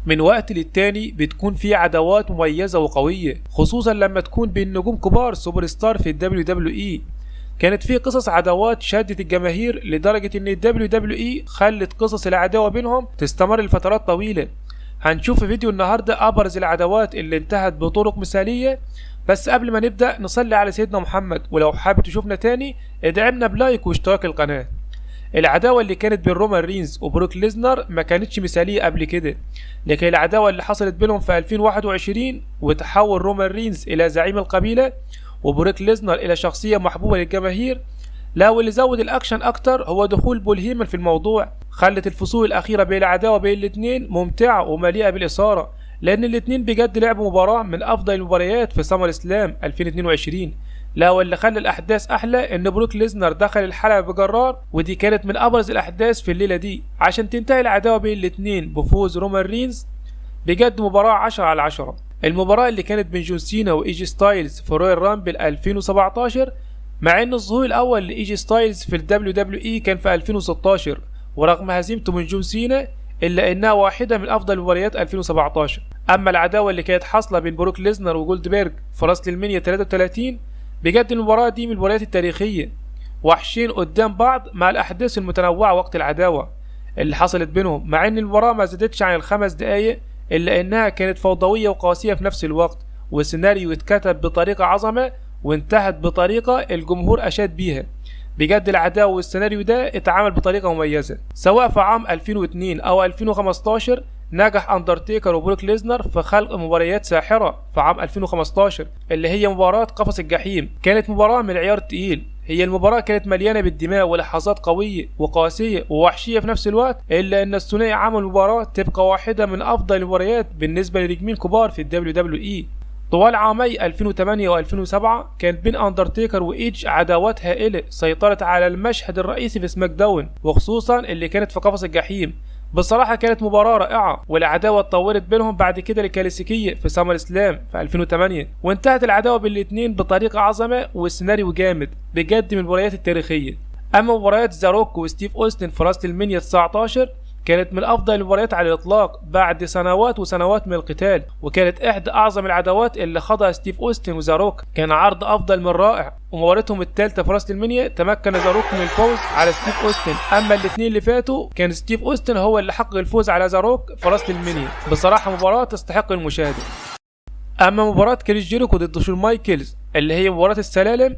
من وقت للتاني بتكون في عداوات مميزة وقوية، خصوصا لما تكون بين نجوم كبار سوبر ستار في WWE. كانت في قصص عداوات شدت الجماهير لدرجة ان WWE خلت قصص العداوة بينهم تستمر لفترات طويلة. هنشوف في فيديو النهاردة ابرز العداوات اللي انتهت بطرق مثالية. بس قبل ما نبدأ نصلي على سيدنا محمد، ولو حابب تشوفنا تاني ادعمنا بلايك واشتراك القناة. العداوة اللي كانت بين رومان رينز وبروك ليزنر ما كانتش مثالية قبل كده، لكن العداوة اللي حصلت بينهم في 2021 وتحول رومان رينز الى زعيم القبيلة وبروك ليزنر الى شخصية محبوبة للجماهير. لا، واللي زود الاكشن اكتر هو دخول بول هيمن في الموضوع، خلت الفصول الاخيرة بين العداوة بين الاتنين ممتعة ومليئة بالاثارة، لان الاتنين بجد لعبوا مباراة من افضل المباريات في سمر سلام 2022. لا، واللي خلى الاحداث احلى ان بروك ليزنر دخل الحلبة بجرار، ودي كانت من ابرز الاحداث في الليلة دي عشان تنتهي العداوة بين الاتنين بفوز رومان رينز. بجد مباراة 10 على 10. المباراة اللي كانت بين جون سينا وايجي ستايلز في رويال رامبل 2017، مع ان الظهور الاول لايجي ستايلز في WWE كان في 2016 ورغم هزيمته من جون سينا الا انها واحدة من افضل مباريات 2017. اما العداوة اللي كانت حاصلة بين بروك ليزنر وجولدبرج في راس المنيا 33، بجد المباراة دي من المباريات التاريخية، وحشين قدام بعض مع الاحداث المتنوعة وقت العداوة اللي حصلت بينهم، مع ان المباراة ما زادتش عن ال5 دقايق الا انها كانت فوضوية وقاسية في نفس الوقت، والسيناريو اتكتب بطريقة عظمة وانتهت بطريقة الجمهور اشاد بيها. بجد العداوة والسيناريو ده اتعمل بطريقة مميزة. سواء في عام 2002 او 2015 نجح اندرتيكر وبروك ليزنر في خلق مباريات ساحرة. في عام 2015 اللي هي مباراة قفص الجحيم كانت مباراة من العيار التقيل. هي المباراة كانت مليانة بالدماء ولحظات قوية وقاسية ووحشية في نفس الوقت، إلا أن الثنائي عمل المباراة تبقى واحدة من أفضل المباريات بالنسبة لنجمين كبار في WWE. طوال عامي 2008 و2007 كان بين أندرتيكر وإيدج عداوات هائلة سيطرت على المشهد الرئيسي في سماك داون، وخصوصا اللي كانت في قفص الجحيم. بصراحة كانت مباراة رائعة، والعداوة اتطورت بينهم بعد كده لكلاسيكية في سمر سلام في 2008، وانتهت العداوة بين الاتنين بطريقة عظمة والسيناريو جامد، بجد من المباريات التاريخية. أما مباريات ذا روك وستيف أوستن في راس المنيا 19 كانت من أفضل المباريات على الإطلاق بعد سنوات وسنوات من القتال، وكانت إحدى أعظم العداوات اللي خاضها ستيف أوستن وذا روك. كان عرض أفضل من رائع، ومباراتهم الثالثة في راس المنيا تمكن ذا روك من الفوز على ستيف أوستن. أما الاثنين اللي فاتوا كان ستيف أوستن هو اللي حقق الفوز على ذا روك في راس المنيا. بصراحة مباراة تستحق المشاهدة. أما مباراة كريس جيريكو ضد شون مايكلز اللي هي مباراة السلالم،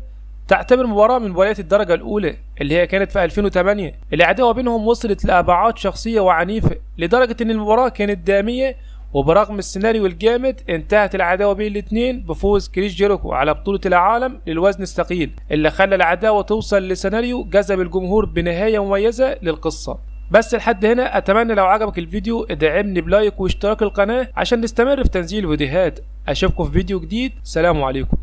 تعتبر مباراة من مباريات الدرجة الأولى اللي هي كانت في 2008. العداوة بينهم وصلت لأبعاد شخصية وعنيفة لدرجة إن المباراة كانت دامية، وبرغم السيناريو الجامد انتهت العداوة بين الاثنين بفوز كريس جيريكو على بطولة العالم للوزن الثقيل، اللي خلى العداوة توصل لسيناريو جذب الجمهور بنهاية مميزة للقصة. بس لحد هنا اتمنى لو عجبك الفيديو ادعمني بلايك واشتراك القناة عشان نستمر في تنزيل الفيديوهات. اشوفكم في فيديو جديد، سلام عليكم.